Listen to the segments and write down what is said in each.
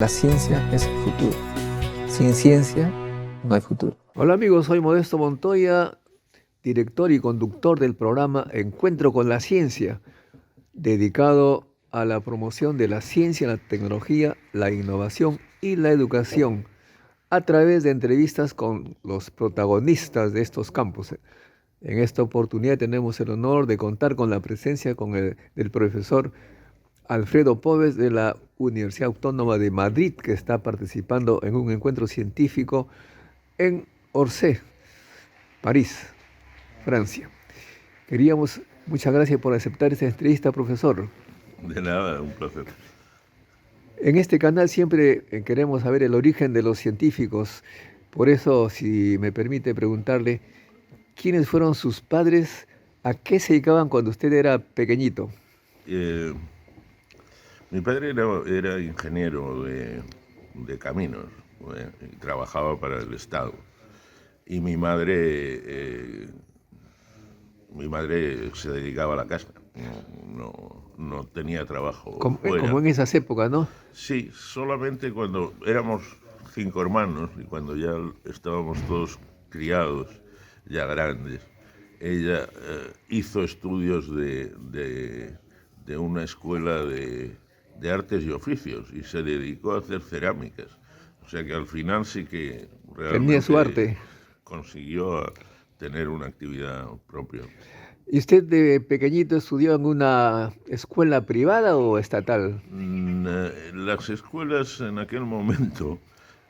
La ciencia es el futuro. Sin ciencia no hay futuro. Hola amigos, soy Modesto Montoya, director y conductor del programa Encuentro con la Ciencia, dedicado a la promoción de la ciencia, la tecnología, la innovación y la educación a través de entrevistas con los protagonistas de estos campos. En esta oportunidad tenemos el honor de contar con la presencia del profesor Alfredo Pobes de la Universidad Autónoma de Madrid, que está participando en un encuentro científico en Orsay, París, Francia. Muchas gracias por aceptar esta entrevista, profesor. De nada, un placer. En este canal siempre queremos saber el origen de los científicos. Por eso, si me permite preguntarle, ¿quiénes fueron sus padres? ¿A qué se dedicaban cuando usted era pequeñito? Mi padre era ingeniero de caminos, y trabajaba para el Estado. Y mi madre se dedicaba a la casa, no tenía trabajo fuera. Como en esas épocas, ¿no? Sí, solamente cuando éramos 5 hermanos y cuando ya estábamos todos criados, ya grandes, ella hizo estudios de una escuela de artes y oficios y se dedicó a hacer cerámicas. O sea que al final sí que Tenía su realmente arte. consiguió tener una actividad propia. ¿Y usted de pequeñito estudió en una escuela privada o estatal? Las escuelas en aquel momento,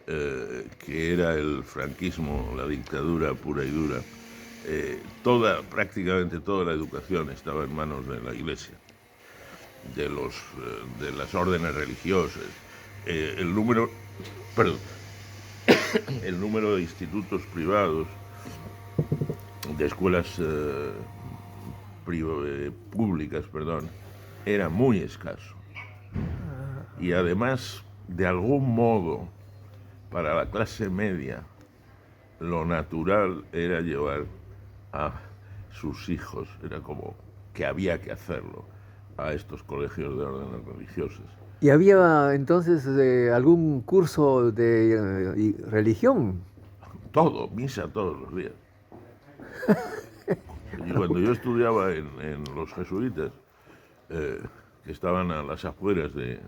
que era el franquismo, la dictadura pura y dura, prácticamente toda la educación estaba en manos de la Iglesia, de las órdenes religiosas. El número, perdón, el número de institutos privados, de escuelas públicas, era muy escaso. Y además, de algún modo, para la clase media, lo natural era llevar a sus hijos, era como que había que hacerlo, a estos colegios de órdenes religiosas. ¿Y había entonces algún curso de religión? Todo, misa todos los días. Y cuando yo estudiaba en los jesuitas, que estaban a las afueras de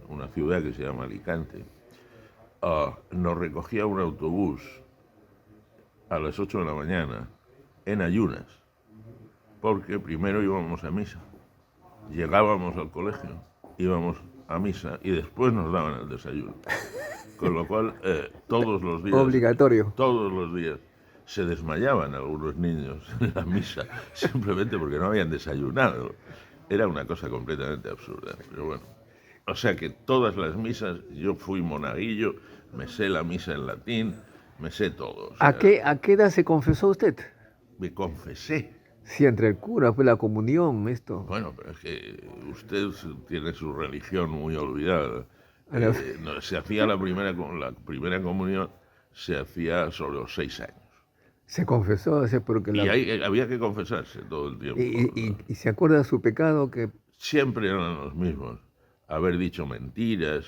una ciudad que se llama Alicante, nos recogía un autobús a las 8 de la mañana en ayunas, porque primero íbamos a misa, llegábamos al colegio, íbamos a misa y después nos daban el desayuno. Con lo cual, todos los días se desmayaban algunos niños en la misa, simplemente porque no habían desayunado. Era una cosa completamente absurda, pero bueno. O sea que todas las misas, yo fui monaguillo, me sé la misa en latín, me sé todo. O sea, ¿A qué edad se confesó usted? me confesé. Sí, entre el cura, fue la comunión, esto. Bueno, pero es que usted tiene su religión muy olvidada. Se hacía la primera comunión, se hacía sobre los 6 años. Se confesó, porque Y ahí había que confesarse todo el tiempo. y se acuerda de su pecado que Siempre eran los mismos. Haber dicho mentiras,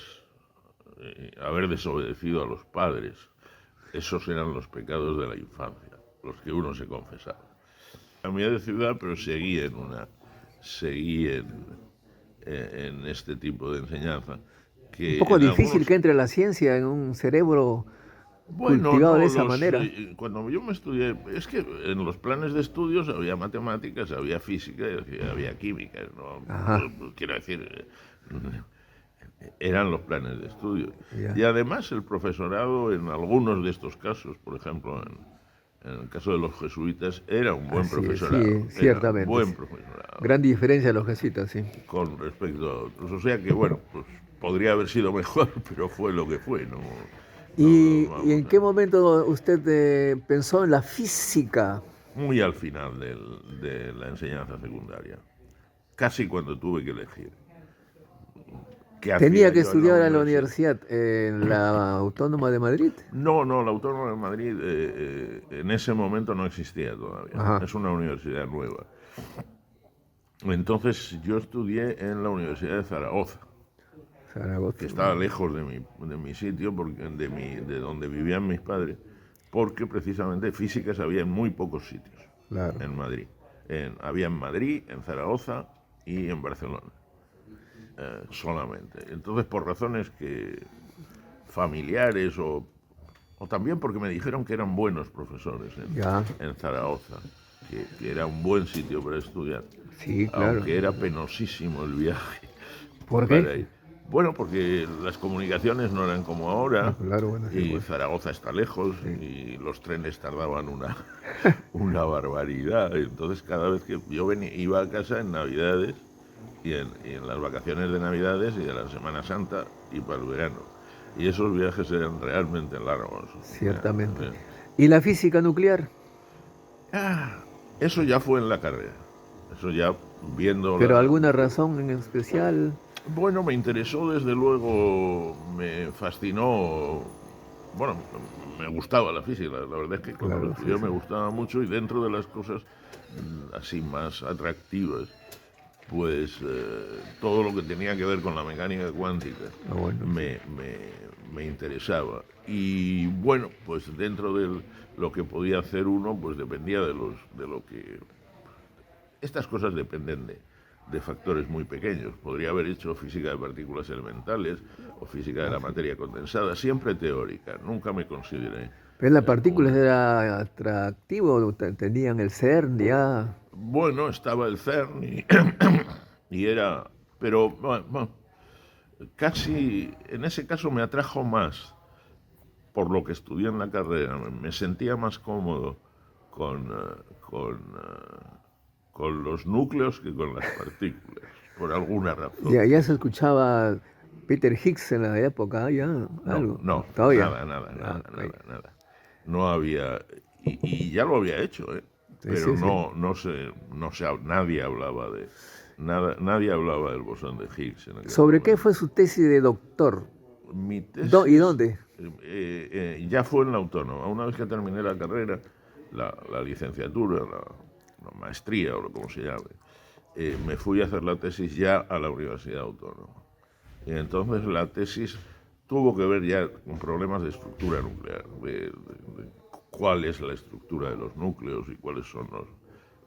haber desobedecido a los padres. Esos eran los pecados de la infancia, los que uno se confesaba. Cambié de ciudad, pero seguí en este tipo de enseñanza. un poco difícil que entre la ciencia en un cerebro cultivado de esa manera. Cuando yo me estudié, es que en los planes de estudios había matemáticas, había física, había química, ¿no? Quiero decir, eran los planes de estudio. Ya. Y además el profesorado en algunos de estos casos, por ejemplo, en el caso de los jesuitas, era un buen profesorado. Sí, ciertamente. Era un buen profesorado. Gran diferencia de los jesuitas, sí. Con respecto a otros. O sea que, bueno, pues podría haber sido mejor, pero fue lo que fue, ¿no? ¿Y en qué momento usted pensó en la física? Muy al final de la enseñanza secundaria. Casi cuando tuve que elegir. ¿Tenía que estudiar en la universidad, en la Autónoma de Madrid? No, la Autónoma de Madrid en ese momento no existía todavía. Ajá. Es una universidad nueva. Entonces yo estudié en la Universidad de Zaragoza. Zaragoza. que estaba lejos de mi sitio, de donde vivían mis padres, porque precisamente físicas había en muy pocos sitios Claro. en Madrid. Había en Madrid, en Zaragoza y en Barcelona, solamente. Entonces, por razones familiares o también porque me dijeron que eran buenos profesores Ya. en Zaragoza, que era un buen sitio para estudiar, Sí, claro. aunque era penosísimo el viaje. ¿Por para qué? ir. Bueno, porque las comunicaciones no eran como ahora, Claro, bueno, sí, y pues. Zaragoza está lejos, y los trenes tardaban una barbaridad. Entonces, cada vez que yo iba a casa en Navidades, y en las vacaciones de Navidades y de la Semana Santa, y para el verano. Y esos viajes eran realmente largos. Ciertamente. Eh, ¿Y la física nuclear? Eso ya fue en la carrera. Eso ya viendo ¿Pero alguna razón en especial? Bueno, me interesó, desde luego, me fascinó. Bueno, me gustaba la física, la verdad es que cuando Claro, lo estudié sí, me sí. gustaba mucho, y dentro de las cosas así más atractivas, pues todo lo que tenía que ver con la mecánica cuántica Bueno, me interesaba. Y bueno, pues dentro de lo que podía hacer uno, pues dependía de lo que... Estas cosas dependen de factores muy pequeños. Podría haber hecho física de partículas elementales o física de la materia condensada, siempre teórica. Nunca me consideré ¿pero las partículas un... era atractivo? ¿Tenían el CERN ya? Bueno, estaba el CERN y era... Pero bueno, casi en ese caso me atrajo más por lo que estudié en la carrera. Me sentía más cómodo con, con los núcleos que con las partículas, por alguna razón. Ya se escuchaba Peter Higgs en la época, ya, No, algo. no, Todavía. nada, Ok. nada. No había, y ya lo había hecho, ¿eh? Sí, Pero sí, sí. nadie hablaba nadie hablaba del bosón de Higgs en aquel ¿Sobre qué momento. fue su tesis de doctor? Mi ¿Y tesis dónde? ya fue en la Autónoma. Una vez que terminé la carrera, la licenciatura, la maestría o como se llame, me fui a hacer la tesis ya a la Universidad Autónoma. Y entonces la tesis tuvo que ver ya con problemas de estructura nuclear, de cuál es la estructura de los núcleos y cuáles son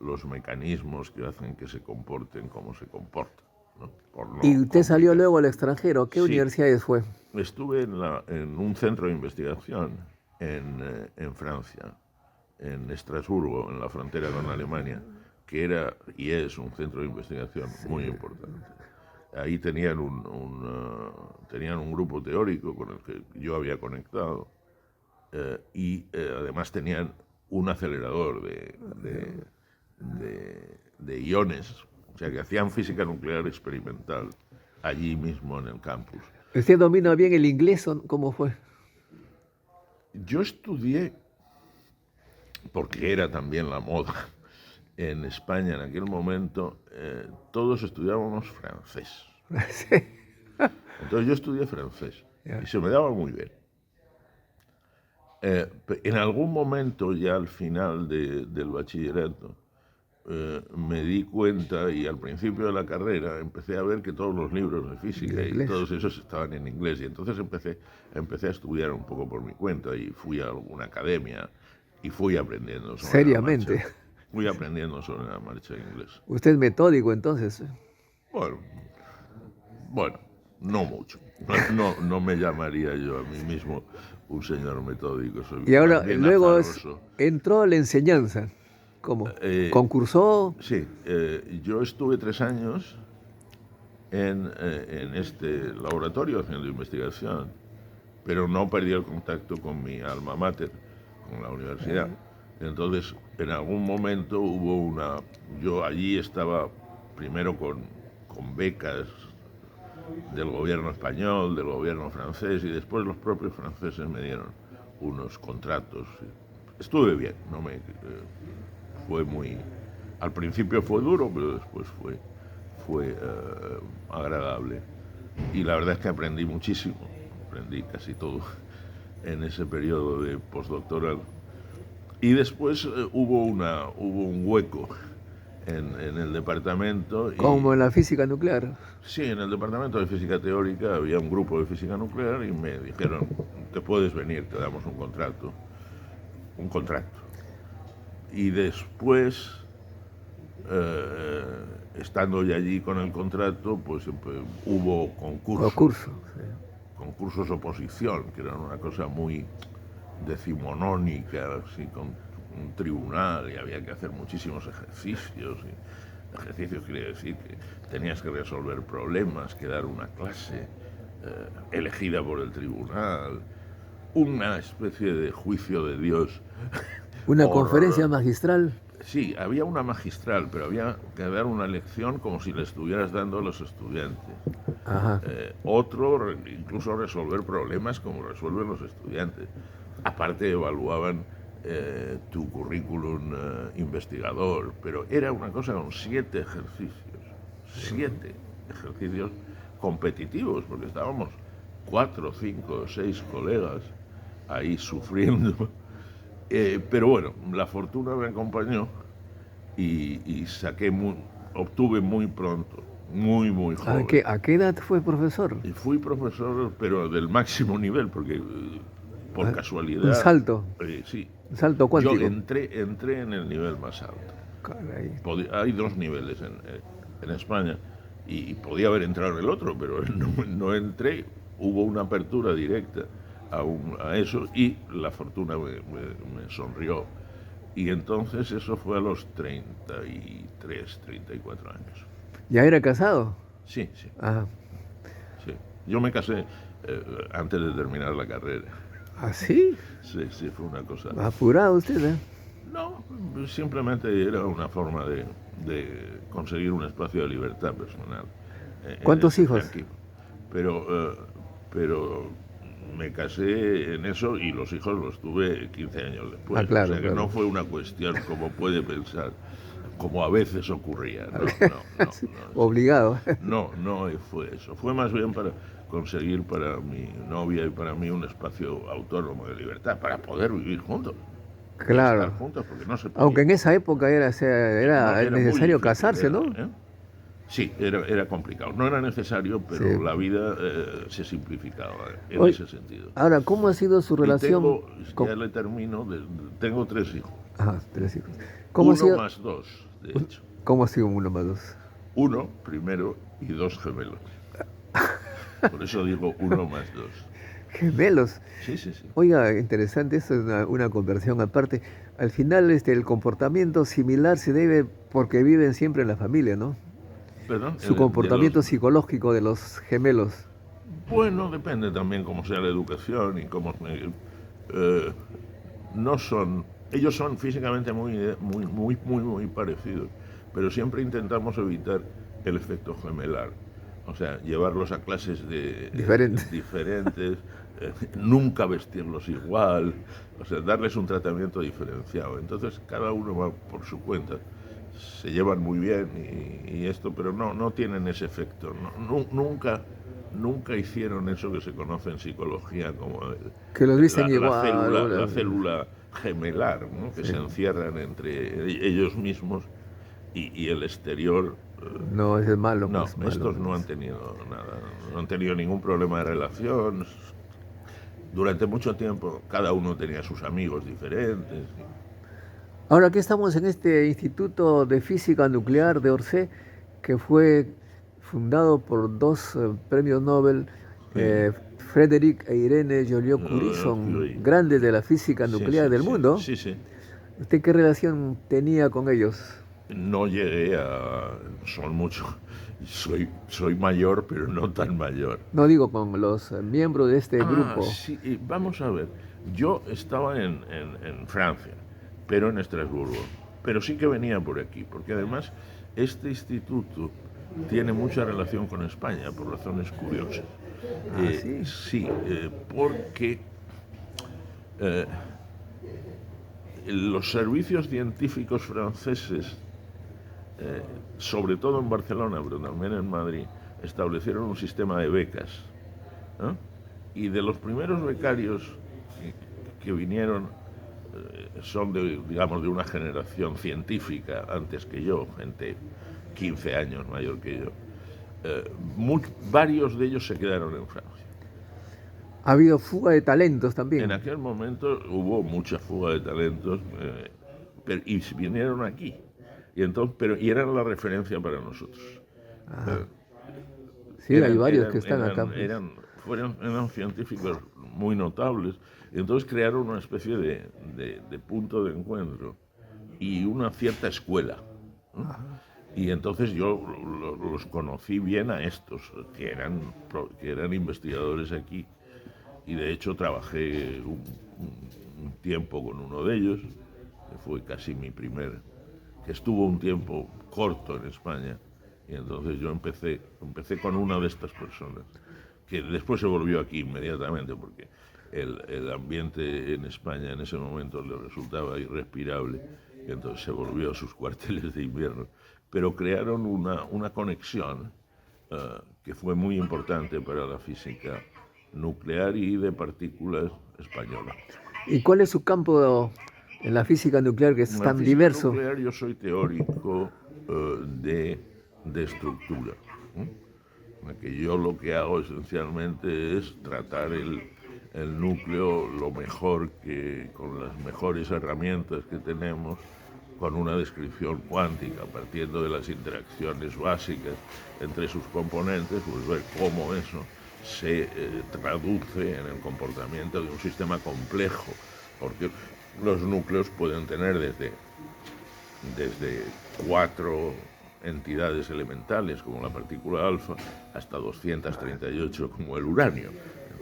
los mecanismos que hacen que se comporten como se comportan, ¿no? Por no ¿Y usted salió complicar. luego al extranjero? ¿Qué Sí, universidades fue? estuve en un centro de investigación en Francia, en Estrasburgo, en la frontera con Alemania, que era y es un centro de investigación muy importante. Ahí tenían un grupo teórico con el que yo había conectado, y además tenían un acelerador de iones, o sea que hacían física nuclear experimental allí mismo en el campus. ¿Usted domina bien el inglés o cómo fue? Yo estudié, porque era también la moda en España en aquel momento, todos estudiábamos francés. Sí. Entonces yo estudié francés Ya. y se me daba muy bien. En algún momento, ya al final del bachillerato, me di cuenta, y al principio de la carrera empecé a ver que todos los libros de física En y inglés. todos esos estaban en inglés, y entonces empecé a estudiar un poco por mi cuenta, y fui a alguna academia y fui aprendiendo sobre Seriamente. la marcha. Fui aprendiendo sobre la marcha inglés. Usted es metódico entonces. Bueno, bueno, no mucho. No me llamaría yo a mí mismo un señor metódico, soy Y ahora, más bien luego azaroso. entró a la enseñanza. ¿Cómo? ¿Concursó? Sí, yo estuve 3 años en este laboratorio haciendo investigación, pero no perdí el contacto con mi alma mater, con la universidad. Entonces, en algún momento yo allí estaba primero con becas del gobierno español, del gobierno francés, y después los propios franceses me dieron unos contratos. Estuve bien, fue muy... Al principio fue duro, pero después fue agradable. Y la verdad es que aprendí muchísimo, aprendí casi todo en ese periodo de postdoctoral. Y después hubo un hueco en el departamento. Como en la física nuclear. Sí, en el departamento de física teórica había un grupo de física nuclear y me dijeron, te puedes venir, te damos un contrato. Un contrato. Y después, estando ya allí con el contrato, pues hubo concursos oposición, que eran una cosa muy decimonónica, así, con un tribunal, y había que hacer muchísimos ejercicios. Y ejercicios quiere decir que tenías que resolver problemas, que dar una clase elegida por el tribunal, una especie de juicio de Dios. ¿Una conferencia magistral? Sí, había una magistral, pero había que dar una lección como si le estuvieras dando a los estudiantes. Ajá. Otro, incluso resolver problemas como resuelven los estudiantes. Aparte evaluaban tu currículum investigador, pero era una cosa con 7 ejercicios. 7 ejercicios competitivos, porque estábamos 4, 5, 6 colegas ahí sufriendo. Pero bueno, la fortuna me acompañó y obtuve muy pronto, muy joven. ¿A qué edad fue profesor? Y fui profesor, pero del máximo nivel, porque por casualidad... Un salto. Sí. Un salto cuántico. Yo entré en el nivel más alto. Caray. Hay 2 niveles en España y podía haber entrado en el otro, pero no entré. Hubo una apertura directa a eso y la fortuna me sonrió. Y entonces eso fue a los 33, 34 años. ¿Ya era casado? Sí. Ajá. Sí. Yo me casé antes de terminar la carrera. ¿Ah, sí? Sí, fue una cosa... Apurado usted, ¿eh? No, simplemente era una forma de conseguir un espacio de libertad personal. ¿Cuántos hijos? Pero me casé en eso y los hijos los tuve 15 años después. Claro, o sea que claro. no fue una cuestión como puede pensar, como a veces ocurría. No. Obligado. No fue eso. Fue más bien para conseguir para mi novia y para mí un espacio autónomo de libertad, para poder vivir juntos. Claro. Estar juntos, porque no se podía. Aunque en esa época era Era necesario muy difícil, casarse, ¿no? Sí, era complicado. No era necesario, pero Sí. la vida se simplificaba en ese sentido. Ahora, ¿cómo ha sido su relación? Ya le termino, tengo 3 hijos. Ajá, 3 hijos. ¿Cómo ha Uno sido? más 2, de hecho. ¿Cómo ha sido 1 más 2? 1 primero y 2 gemelos. Por eso digo 1 más 2. Gemelos. Sí. Oiga, interesante, esto es una conversión aparte. Al final, el comportamiento similar se debe porque viven siempre en la familia, ¿no? Perdón. Su comportamiento psicológico de los gemelos. Bueno, depende también cómo sea la educación y cómo... no son... Ellos son físicamente muy parecidos, pero siempre intentamos evitar el efecto gemelar. O sea, llevarlos a clases diferentes, nunca vestirlos igual, o sea, darles un tratamiento diferenciado. Entonces, cada uno va por su cuenta. Se llevan muy bien y esto, pero no tienen ese efecto. Nunca hicieron eso que se conoce en psicología como que los dicen igual, la célula gemelar, ¿no? Que se encierran entre ellos mismos y el exterior. No, es malo. No, pues, malo, estos no han tenido nada, no han tenido ningún problema de relación. Durante mucho tiempo cada uno tenía sus amigos diferentes. Ahora que estamos en este Instituto de Física Nuclear de Orsay, que fue fundado por 2 premios Nobel, Frédéric e Irene Joliot-Curie, son grandes de la física nuclear del mundo. Sí. ¿Usted qué relación tenía con ellos? No llegué a... Son muchos. Soy mayor, pero no tan mayor. No digo con los miembros de este grupo. Sí, vamos a ver. Yo estaba en Francia, pero en Estrasburgo. Pero sí que venía por aquí, porque además este instituto tiene mucha relación con España, por razones curiosas. ¿Sí? Sí, porque los servicios científicos franceses, sobre todo en Barcelona, pero también en Madrid, establecieron un sistema de becas. Y de los primeros becarios que vinieron son digamos, de una generación científica antes que yo, gente 15 años mayor que yo. Varios de ellos se quedaron en Francia. Ha habido fuga de talentos también. En aquel momento hubo mucha fuga de talentos y vinieron aquí. Y eran la referencia para nosotros. Sí, hay varios que están acá. Pues. Eran científicos muy notables. Y entonces crearon una especie de punto de encuentro y una cierta escuela. Y entonces yo los conocí bien a estos, que eran investigadores aquí. Y de hecho trabajé un tiempo con uno de ellos, que fue casi mi primer, que estuvo un tiempo corto en España. Y entonces yo empecé con una de estas personas, que después se volvió aquí inmediatamente, porque el ambiente en España en ese momento le resultaba irrespirable, y entonces se volvió a sus cuarteles de invierno. Pero crearon una conexión que fue muy importante para la física nuclear y de partículas española. ¿Y cuál es su campo en la física nuclear, que es tan diverso? En la física nuclear yo soy teórico de estructura. Que yo lo que hago esencialmente es tratar el núcleo lo mejor con las mejores herramientas que tenemos, con una descripción cuántica, partiendo de las interacciones básicas entre sus componentes, pues ver cómo eso se traduce en el comportamiento de un sistema complejo, porque los núcleos pueden tener desde 4 entidades elementales, como la partícula alfa, hasta 238, como el uranio.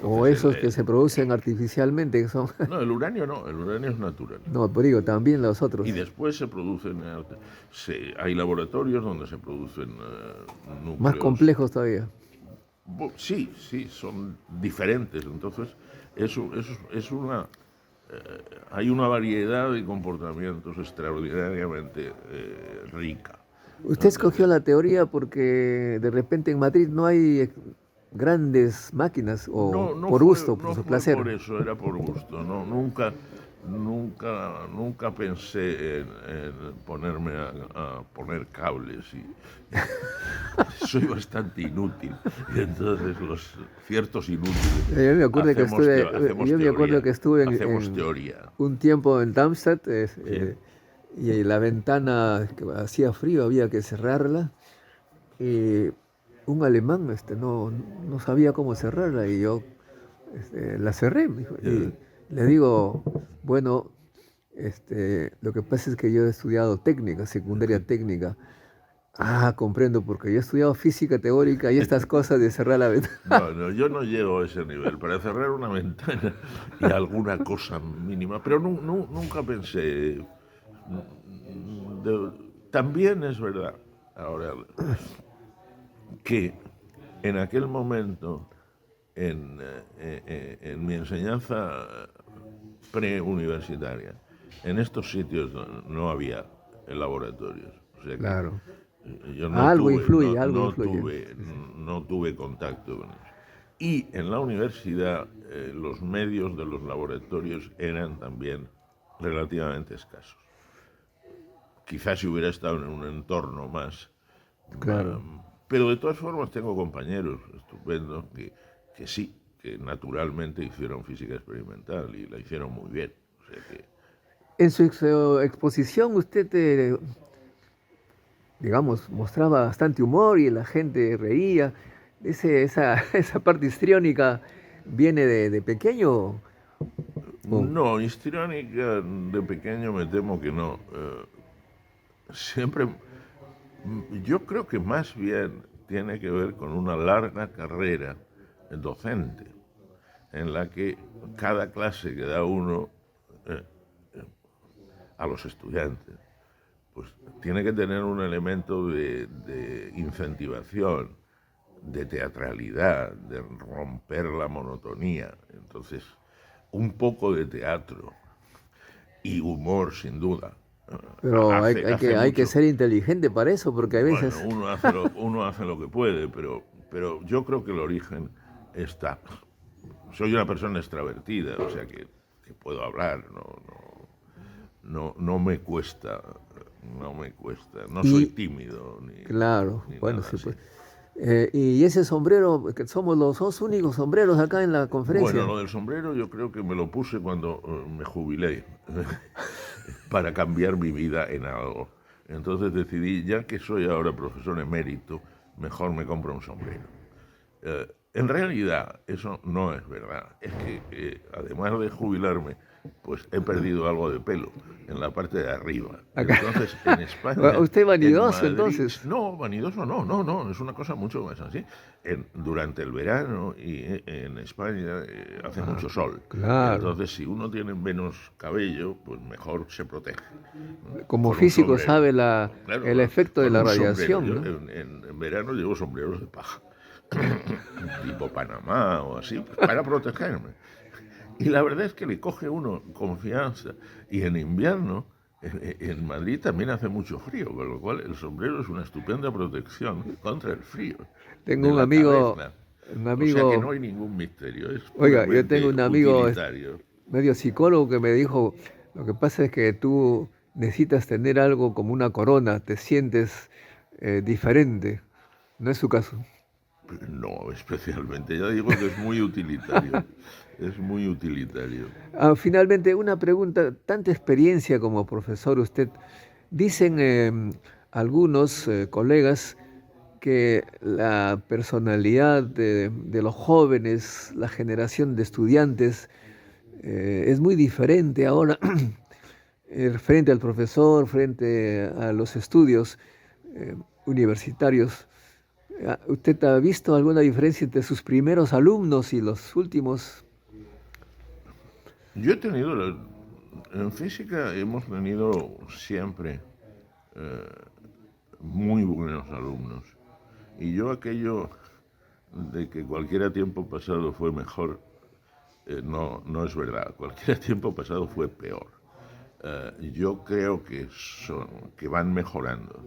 O esos que se producen artificialmente, que son... No, el uranio es natural. No, pero digo, también los otros. Y después se producen, hay laboratorios donde se producen núcleos... Más complejos todavía. Sí, son diferentes. Entonces, hay una variedad de comportamientos extraordinariamente rica. Usted escogió la teoría porque de repente en Madrid no hay grandes máquinas, o No por fue, gusto, por su placer. Por eso, era por gusto. No, nunca pensé en ponerme a poner cables. Soy bastante inútil. Y entonces los ciertos inútiles. Yo me acuerdo que estuve hacemos teoría. Un tiempo en Darmstadt y la ventana que hacía frío, había que cerrarla. Y un alemán no sabía cómo cerrarla y yo la cerré. Y le digo, bueno, lo que pasa es que yo he estudiado técnica, secundaria técnica. Ah, comprendo, porque yo he estudiado física teórica y estas cosas de cerrar la ventana. No, yo no llego a ese nivel. Para cerrar una ventana y alguna cosa mínima, pero nunca pensé. También es verdad, ahora, que en aquel momento, en mi enseñanza preuniversitaria, en estos sitios no había laboratorios. O sea que Claro. yo Algo influye. no tuve contacto con eso. Y en la universidad los medios de los laboratorios eran también relativamente escasos. Quizás si hubiera estado en un entorno más... Claro. Pero de todas formas tengo compañeros estupendos que sí, que naturalmente hicieron física experimental y la hicieron muy bien. O sea que... En su exposición usted, digamos, mostraba bastante humor y la gente reía. Esa parte histriónica viene de pequeño. No, histriónica de pequeño me temo que no. Siempre, yo creo que más bien tiene que ver con una larga carrera docente, en la que cada clase que da uno a los estudiantes, pues tiene que tener un elemento de incentivación, de teatralidad, de romper la monotonía. Entonces, un poco de teatro y humor, sin duda. Pero hay que ser inteligente para eso, porque a veces... Bueno, uno hace lo que puede, pero yo creo que el origen está... Soy una persona extravertida, o sea que puedo hablar, no me cuesta, no Y, soy tímido claro, ni bueno, nada sí, así. pues. Y ese sombrero, que somos los dos únicos sombreros acá en la Bueno, conferencia. lo del sombrero yo creo que me lo puse cuando me jubilé para cambiar mi vida en algo. Entonces decidí, ya que soy ahora profesor emérito, mejor me compro un sombrero. En realidad, eso no es verdad. Es que, además de jubilarme, pues he perdido algo de pelo en la parte de arriba. Acá. Entonces, en España, Usted en vanidoso, Madrid, entonces. no, vanidoso no, es una cosa mucho más así. Durante el verano y en España hace Ah, mucho sol. claro. Entonces, si uno tiene menos cabello, pues mejor se protege, ¿no? Como Con un físico sombrero. sabe Claro, el efecto de con la un sombrero. radiación, Yo ¿no? en verano llevo sombreros de paja tipo Panamá o así, pues para protegerme. Y la verdad es que le coge uno confianza. Y en invierno, en Madrid también hace mucho frío, con lo cual el sombrero es una estupenda protección contra el frío Tengo de la cabeza. un O sea que no amigo, hay ningún misterio, es oiga, yo tengo puramente un amigo utilitario. medio psicólogo que me dijo, lo que pasa es que tú necesitas tener algo como una corona, te sientes diferente. No es su caso. No, especialmente, ya digo que es muy utilitario. Es muy utilitario. Finalmente, una pregunta, tanta experiencia como profesor usted, dicen algunos colegas que la personalidad de los jóvenes, la generación de estudiantes, es muy diferente ahora frente al profesor, frente a los estudios universitarios. ¿Usted ha visto alguna diferencia entre sus primeros alumnos y los últimos? Yo he tenido, en física hemos tenido siempre eh, muy buenos alumnos. Y yo aquello de que cualquier tiempo pasado fue mejor, no es verdad. Cualquier tiempo pasado fue peor. Yo creo que van mejorando.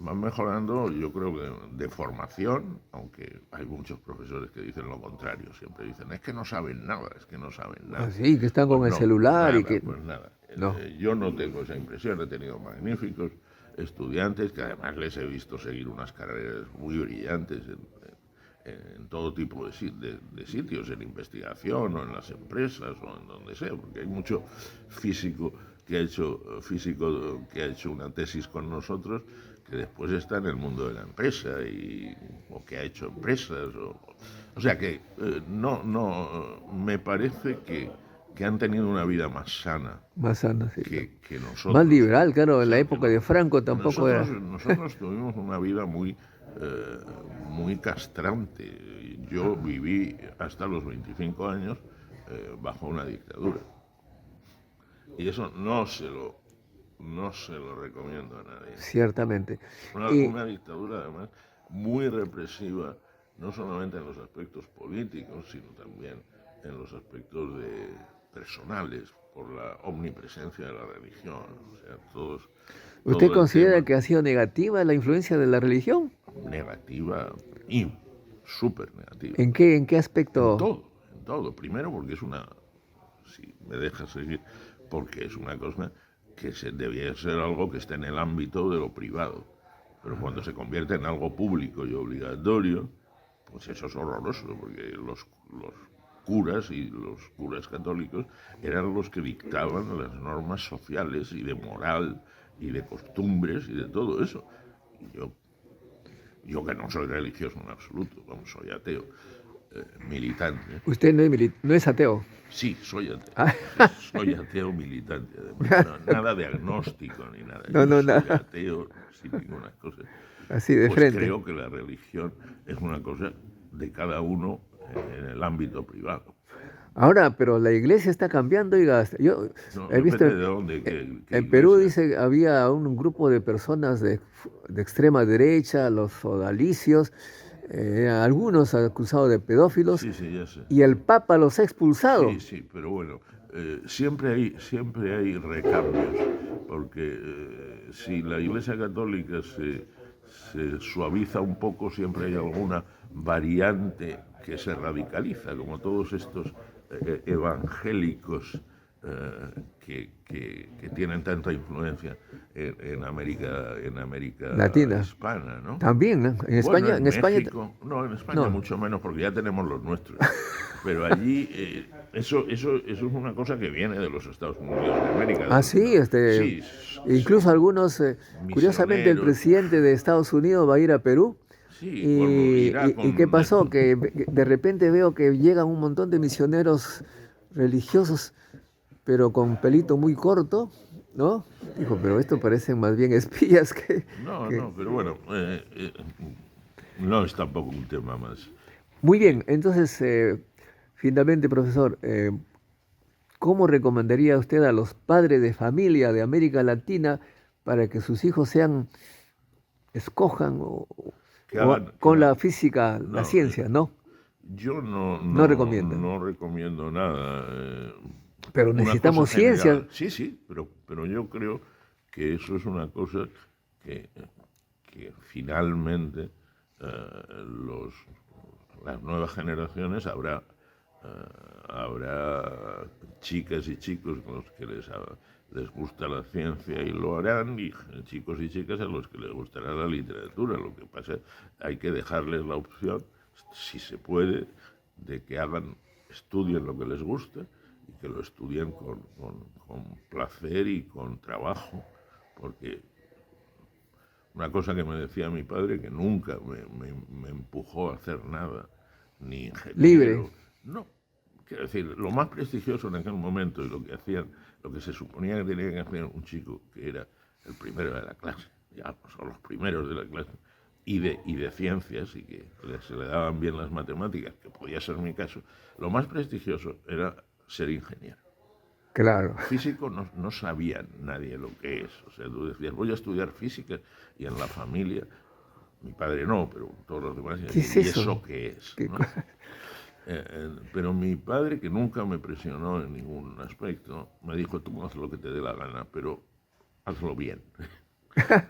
Van mejorando, yo creo que de formación, aunque hay muchos profesores que dicen lo contrario, siempre dicen, es que no saben nada, es que no saben nada. Así, que están Pues con el no, pues celular y nada, que... pues nada. No. Yo no tengo esa impresión, he tenido magníficos estudiantes que además les he visto seguir unas carreras muy brillantes en todo tipo de sitios, en investigación o en las empresas o en donde sea, porque hay mucho físico que ha hecho una tesis con nosotros que después está en el mundo de la empresa o que ha hecho empresas. O sea que no, me parece que han tenido una vida más sana Más sana, sí, claro. que Más nosotros. liberal, claro, en Sí, la época de Franco tampoco era. nosotros tuvimos una vida muy castrante. Yo viví hasta los 25 años bajo una dictadura. Y eso no se lo recomiendo a nadie. Ciertamente. Y Una dictadura además muy represiva, no solamente en los aspectos políticos, sino también en los aspectos personales, por la omnipresencia de la religión. O sea, ¿usted todo el considera tema que ha sido negativa la influencia de la religión? negativa y súper negativa. En qué En aspecto? todo, en todo. Primero porque si me dejas seguir, porque es una cosa que debía ser algo que está en el ámbito de lo privado. Pero cuando se convierte en algo público y obligatorio, pues eso es horroroso, porque los curas y los curas católicos eran los que dictaban las normas sociales y de moral y de costumbres y de todo eso. Y yo que no soy religioso en absoluto, vamos, soy ateo, militante. Usted no es ateo. Sí, soy ateo. Ah, Soy ateo militante, además. No, nada de agnóstico ni nada. no, Yo no, soy nada. ateo sin ninguna cosa. Así de Pues frente. creo que la religión es una cosa de cada uno en el ámbito privado. Ahora, pero la iglesia está cambiando, oiga, yo No, he visto depende de dónde, qué en Perú, iglesia. dice, había un grupo de personas de extrema derecha, los sodalicios, algunos acusados de pedófilos, Sí, sí, ya sé. y el Papa los ha expulsado. Sí, sí, pero bueno, siempre hay recambios, porque si la Iglesia Católica se suaviza un poco, siempre hay alguna variante que se radicaliza, como todos estos evangélicos que tienen tanta influencia en América Latina. hispana, ¿no? También, ¿no? En España, Bueno, en España. México, no, en España No. mucho menos porque ya tenemos los nuestros. Pero allí eso es una cosa que viene de los Estados Unidos de América. Ah, sí, Sí, incluso algunos, curiosamente el misioneros. presidente de Estados Unidos va a ir a Perú. Sí, irá ¿Y qué pasó? Que de repente veo que llegan un montón de misioneros religiosos, pero con pelito muy corto, ¿no? Dijo, pero esto parecen más bien espías No, que... no, pero bueno, no es tampoco un tema más. Muy bien, entonces, finalmente, profesor, ¿cómo recomendaría usted a los padres de familia de América Latina para que sus hijos escojan Que hagan, que con hagan- la física, la no, ciencia, ¿no? yo No recomienda. no recomiendo nada. Pero Una cosa necesitamos ciencia. general. Sí, sí, pero yo creo que eso es una cosa que, que finalmente los, las nuevas generaciones habrá chicas y chicos con los que les gusta la ciencia y lo harán, y chicos y chicas a los que les gustará la literatura. Lo que pasa es que hay que dejarles la opción, si se puede, de que estudien lo que les gusta y que lo estudien con placer y con trabajo, porque una cosa que me decía mi padre, que nunca me empujó a hacer nada, ni ingeniero. Libre. No, quiero decir, lo más prestigioso en aquel momento y lo que hacían, lo que se suponía que tenía que hacer un chico que era el primero de la clase, ya son los primeros de la clase, y de ciencias, y que se le daban bien las matemáticas, que podía ser mi caso, lo más prestigioso era ser ingeniero. Claro. Físico no sabía nadie lo que es. O sea, tú decías, voy a estudiar física, y en la familia, mi padre no, pero todos los demás, ¿Qué es ¿y eso? eso qué es? ¿No? Pero mi padre, que nunca me presionó en ningún aspecto, me dijo, tú haz lo que te dé la gana, pero hazlo bien.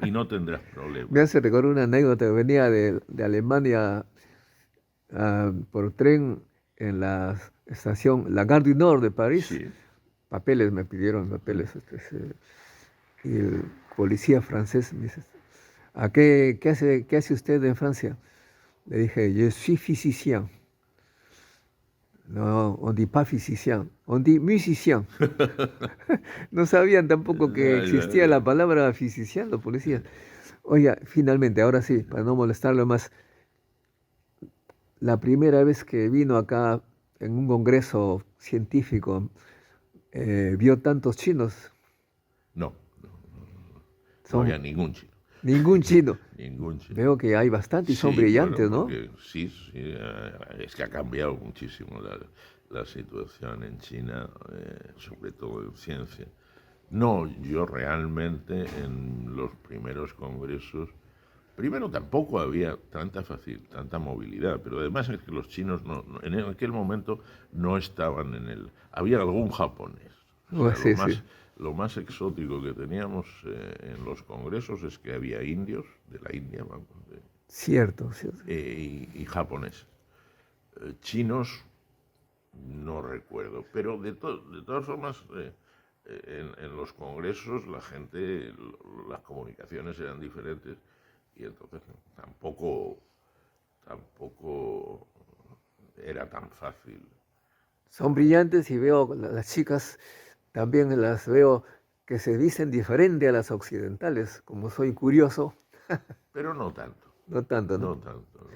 Y no tendrás problemas. Me hace recordar una anécdota. Venía de Alemania por tren en la estación La Gare du Nord de París. Sí. Papeles, me pidieron papeles. Y el policía francés me dice, ¿qué hace usted en Francia? Le dije, je suis physicien. No, on dit pas physicien, on dit musicien. No sabían tampoco que existía la palabra physicien, los policías. Oiga, finalmente, ahora sí, para no molestarlo más, la primera vez que vino acá en un congreso científico, vio tantos chinos. No Son había ningún chino. ningún chino. Ningún chino. Veo que hay bastante y son Sí, brillantes, bueno, ¿no? porque sí, es que ha cambiado muchísimo la situación en China, sobre todo en ciencia. No, yo realmente en los primeros congresos, primero tampoco había tanta movilidad, pero además es que los chinos en aquel momento no estaban había algún japonés. O sea, Sí, sí. lo más exótico que teníamos en los congresos es que había indios de la India, vamos, Cierto. y japoneses. Chinos no recuerdo, pero de todas formas en los congresos la gente, las comunicaciones eran diferentes y entonces tampoco era tan fácil. Son brillantes y veo las chicas, también las veo que se dicen diferente a las occidentales. Como soy curioso, Pero no tanto, no tanto, ¿no? no tanto.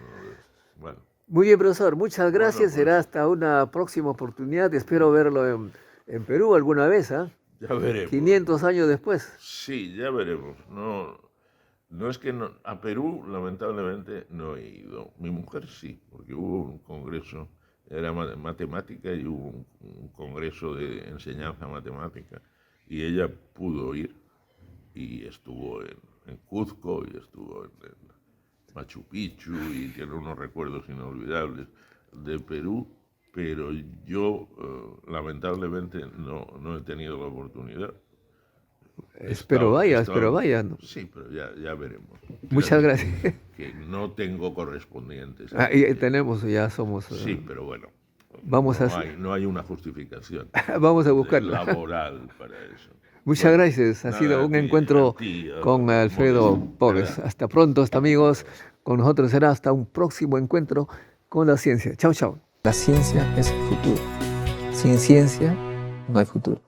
Bueno, Muy bien, profesor, muchas gracias. pues. Será hasta una próxima oportunidad. Espero verlo en Perú alguna vez, ¿ah? Ya veremos. 500 años después. Sí, ya veremos. No es que a Perú, lamentablemente, no he ido. Mi mujer sí, porque hubo un congreso, era matemática, y hubo un congreso de enseñanza matemática, y ella pudo ir, y estuvo en Cuzco, y estuvo en Machu Picchu, y tiene unos recuerdos inolvidables de Perú, pero yo lamentablemente no he tenido la oportunidad. Espero vaya. ¿No? Sí, pero ya veremos. Muchas gracias. Que no tengo correspondientes. Y tenemos, ya somos. Sí, pero bueno. Vamos a no hay una justificación vamos a buscarlo. laboral para eso. Muchas Bueno, gracias. Ha nada, sido a un ti, encuentro a ti, con Alfredo Modesto. Pobes. Nada. Hasta pronto, hasta amigos. Con nosotros será hasta un próximo encuentro con la ciencia. Chao, chao. La ciencia es el futuro. Sin ciencia no hay futuro.